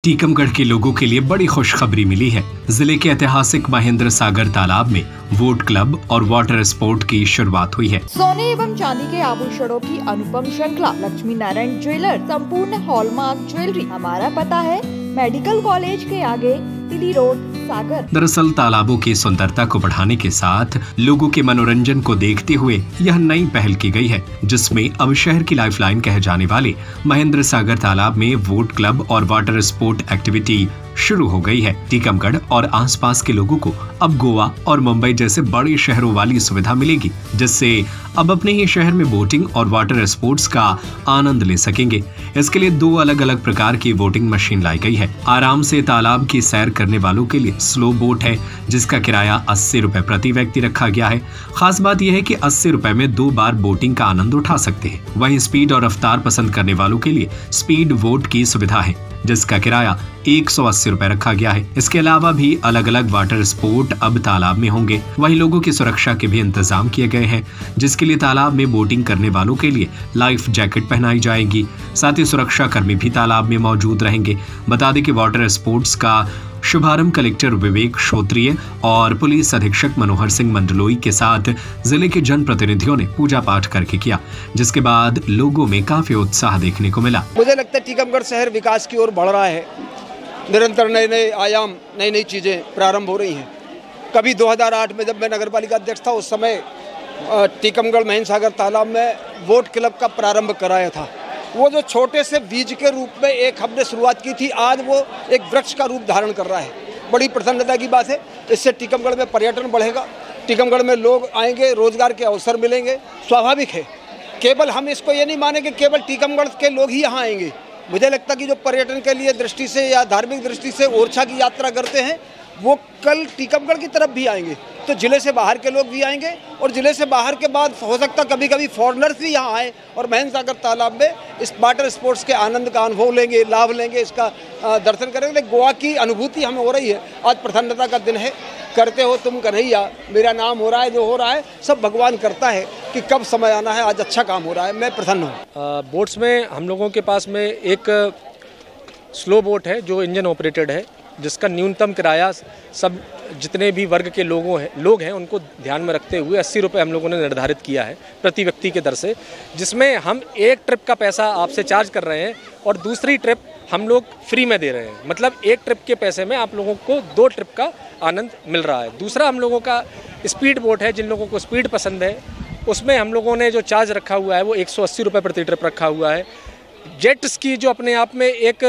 टीकमगढ़ के लोगों के लिए बड़ी खुशखबरी मिली है। जिले के ऐतिहासिक महेंद्र सागर तालाब में वोट क्लब और वाटर स्पोर्ट की शुरुआत हुई है। सोने एवं चांदी के आभूषणों की अनुपम श्रृंखला लक्ष्मी नारायण ज्वेलर संपूर्ण हॉलमार्क ज्वेलरी। हमारा पता है मेडिकल कॉलेज के आगे, तिली रोड, सागर। दरअसल तालाबों की सुंदरता को बढ़ाने के साथ लोगों के मनोरंजन को देखते हुए यह नई पहल की गई है, जिसमें अब शहर की लाइफलाइन कहे जाने वाले महेंद्र सागर तालाब में वोट क्लब और वाटर स्पोर्ट एक्टिविटी शुरू हो गई है। टीकमगढ़ और आसपास के लोगों को अब गोवा और मुंबई जैसे बड़े शहरों वाली सुविधा मिलेगी, जिससे अब अपने ही शहर में बोटिंग और वाटर स्पोर्ट्स का आनंद ले सकेंगे। इसके लिए 2 अलग अलग प्रकार की वोटिंग मशीन लाई गई है। आराम से तालाब की सैर करने वालों के लिए स्लो बोट है, जिसका किराया 80 रुपए प्रति व्यक्ति रखा गया है। खास बात यह है कि 80 रुपए में 2 बार बोटिंग का आनंद उठा सकते हैं। वहीं स्पीड और रफ्तार पसंद करने वालों के लिए स्पीड वोट की सुविधा है, जिसका किराया 180 रुपए रखा गया है। इसके अलावा भी अलग अलग वाटर स्पोर्ट अब तालाब में होंगे। वहीं लोगों की सुरक्षा के भी इंतजाम किए गए हैं, जिसके लिए तालाब में बोटिंग करने वालों के लिए लाइफ जैकेट पहनाई जाएगी। साथ ही सुरक्षा कर्मी भी तालाब में मौजूद रहेंगे। बता दें कि वाटर स्पोर्ट्स का शुभारंभ कलेक्टर विवेक श्रोत्रिय और पुलिस अधीक्षक मनोहर सिंह मंडलोई के साथ जिले के जनप्रतिनिधियों ने पूजा पाठ करके किया, जिसके बाद लोगों में काफी उत्साह देखने को मिला। मुझे लगता है टीकमगढ़ शहर विकास की ओर बढ़ रहा है। निरंतर नए नए आयाम, नई नई चीजें प्रारंभ हो रही हैं। कभी 2008 में जब मैं नगर पालिका अध्यक्ष था, उस समय टीकमगढ़ महेंद्र सागर तालाब में वोट क्लब का प्रारंभ कराया था। वो जो छोटे से बीज के रूप में एक हमने शुरुआत की थी, आज वो एक वृक्ष का रूप धारण कर रहा है। बड़ी प्रसन्नता की बात है। इससे टीकमगढ़ में पर्यटन बढ़ेगा, टीकमगढ़ में लोग आएंगे, रोजगार के अवसर मिलेंगे। स्वाभाविक है, केवल हम इसको ये नहीं माने कि केवल टीकमगढ़ के लोग ही यहाँ आएंगे। मुझे लगता है कि जो पर्यटन के लिए दृष्टि से या धार्मिक दृष्टि से ओरछा की यात्रा करते हैं, वो कल टीकमगढ़ की तरफ भी आएंगे। तो जिले से बाहर के लोग भी आएंगे, और जिले से बाहर के बाद हो सकता कभी कभी फॉरेनर्स भी यहाँ आए और महेंद्र सागर तालाब में इस वाटर स्पोर्ट्स के आनंद का अनुभव लेंगे, लाभ लेंगे, इसका दर्शन करेंगे। गोवा की अनुभूति हमें हो रही है। आज प्रसन्नता का दिन है। करते हो तुम कन्हैया, मेरा नाम हो रहा है। जो हो रहा है सब भगवान करता है कि कब समय आना है। आज अच्छा काम हो रहा है, मैं प्रसन्न हूँ। बोट्स में हम लोगों के पास में एक स्लो बोट है जो इंजन ऑपरेटेड है, जिसका न्यूनतम किराया सब जितने भी वर्ग के लोग हैं उनको ध्यान में रखते हुए 80 रुपये हम लोगों ने निर्धारित किया है प्रति व्यक्ति के दर से, जिसमें हम एक ट्रिप का पैसा आपसे चार्ज कर रहे हैं और दूसरी ट्रिप हम लोग फ्री में दे रहे हैं। मतलब एक ट्रिप के पैसे में आप लोगों को 2 ट्रिप का आनंद मिल रहा है। दूसरा हम लोगों का स्पीड बोट है। जिन लोगों को स्पीड पसंद है, उसमें हम लोगों ने जो चार्ज रखा हुआ है वो 180 रुपये प्रति ट्रिप रखा हुआ है। जेट स्की जो अपने आप में एक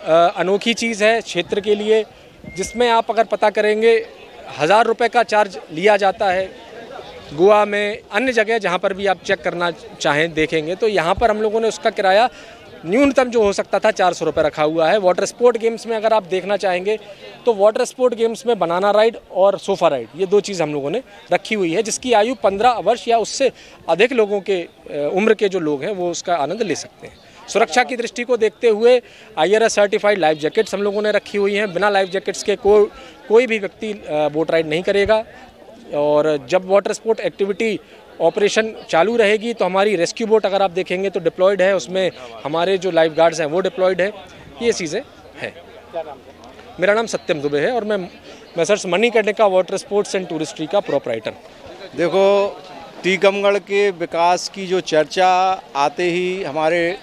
अनोखी चीज़ है क्षेत्र के लिए, जिसमें आप अगर पता करेंगे 1000 रुपये का चार्ज लिया जाता है। गोवा में, अन्य जगह जहाँ पर भी आप चेक करना चाहें देखेंगे, तो यहाँ पर हम लोगों ने उसका किराया न्यूनतम जो हो सकता था 400 रुपये रखा हुआ है। वाटर स्पोर्ट गेम्स में अगर आप देखना चाहेंगे तो वाटर स्पोर्ट गेम्स में बनाना राइड और सोफ़ा राइड, ये 2 चीज़ हम लोगों ने रखी हुई है, जिसकी आयु 15 वर्ष या उससे अधिक लोगों के उम्र के जो लोग हैं वो उसका आनंद ले सकते हैं। सुरक्षा की दृष्टि को देखते हुए IRS सर्टिफाइड लाइफ जैकेट्स हम लोगों ने रखी हुई हैं। बिना लाइफ जैकेट्स के कोई भी व्यक्ति बोट राइड नहीं करेगा। और जब वाटर स्पोर्ट एक्टिविटी ऑपरेशन चालू रहेगी तो हमारी रेस्क्यू बोट अगर आप देखेंगे तो डिप्लॉयड है, उसमें हमारे जो लाइफ गार्ड्स हैं वो डिप्लॉयड है। ये चीज़ें हैं। मेरा नाम सत्यम दुबे है और मैं Messrs Manikarnika water sports and touristry का प्रोपराइटर। देखो, टीकमगढ़ के विकास की जो चर्चा आते ही हमारे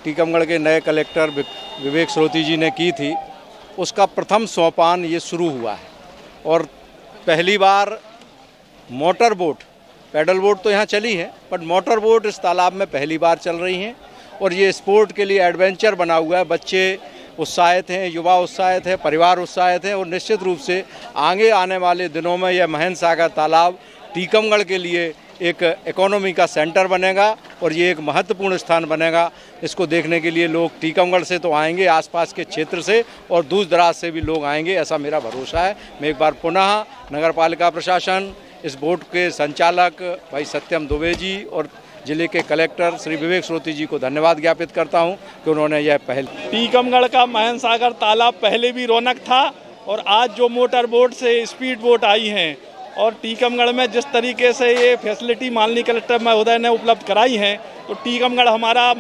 टीकमगढ़ के नए कलेक्टर विवेक श्रोत्रिय जी ने की थी, उसका प्रथम सोपान ये शुरू हुआ है। और पहली बार मोटर बोट, पैडल बोट तो यहाँ चली है, बट मोटर बोट इस तालाब में पहली बार चल रही हैं। और ये स्पोर्ट के लिए एडवेंचर बना हुआ है। बच्चे उत्साहित हैं, युवा उत्साहित है, परिवार उत्साहित है। और निश्चित रूप से आगे आने वाले दिनों में यह महेंद्र सागर तालाब टीकमगढ़ के लिए एक इकोनॉमी का सेंटर बनेगा और ये एक महत्वपूर्ण स्थान बनेगा। इसको देखने के लिए लोग टीकमगढ़ से तो आएंगे, आसपास के क्षेत्र से और दूर दराज से भी लोग आएंगे, ऐसा मेरा भरोसा है। मैं एक बार पुनः नगर पालिका प्रशासन, इस बोर्ड के संचालक भाई सत्यम दुबे जी और जिले के कलेक्टर श्री विवेक श्रोत्रिय जी को धन्यवाद ज्ञापित करता हूं कि उन्होंने यह पहल। टीकमगढ़ का महेंद्र सागर तालाब पहले भी रौनक था, और आज जो मोटर बोट से स्पीड बोट आई हैं और टीकमगढ़ में जिस तरीके से ये फैसिलिटी माननीय कलेक्टर महोदय ने उपलब्ध कराई हैं, तो टीकमगढ़ हमारा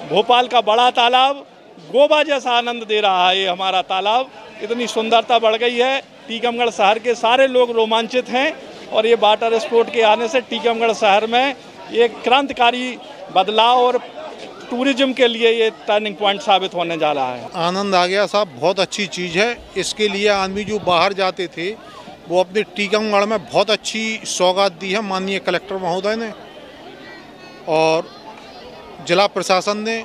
भोपाल का बड़ा तालाब गोवा जैसा आनंद दे रहा है ये हमारा तालाब। इतनी सुंदरता बढ़ गई है, टीकमगढ़ शहर के सारे लोग रोमांचित हैं और ये वाटर स्पोर्ट के आने से टीकमगढ़ शहर में ये क्रांतिकारी बदलाव और टूरिज्म के लिए ये टर्निंग पॉइंट साबित होने जा रहा है। आनंद आ गया साहब, बहुत अच्छी चीज़ है। इसके लिए आदमी जो बाहर जाते थे वो अपने टीकमगढ़ में बहुत अच्छी सौगात दी है माननीय कलेक्टर महोदय ने और जिला प्रशासन ने।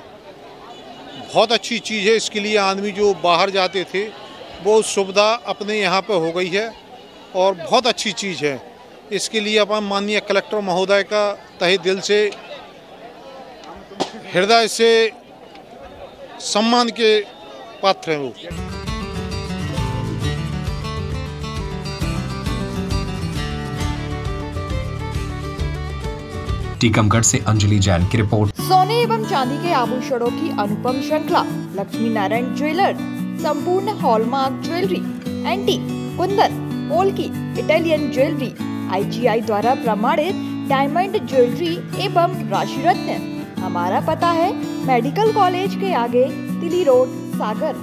बहुत अच्छी चीज़ है, इसके लिए आदमी जो बाहर जाते थे वो सुविधा अपने यहाँ पे हो गई है और बहुत अच्छी चीज़ है। इसके लिए अपन माननीय कलेक्टर महोदय का तहे दिल से हृदय से सम्मान के पात्र हैं वो। टीकमगढ़ से अंजलि जैन की रिपोर्ट। सोने एवं चांदी के आभूषणों की अनुपम श्रृंखला लक्ष्मी नारायण ज्वेलर्स, संपूर्ण hallmark jewellery, antique, Kundan, polki, Italian jewellery, IGI द्वारा प्रमाणित डायमंड ज्वेलरी एवं राशि रत्न। हमारा पता है मेडिकल कॉलेज के आगे, तिली रोड, सागर।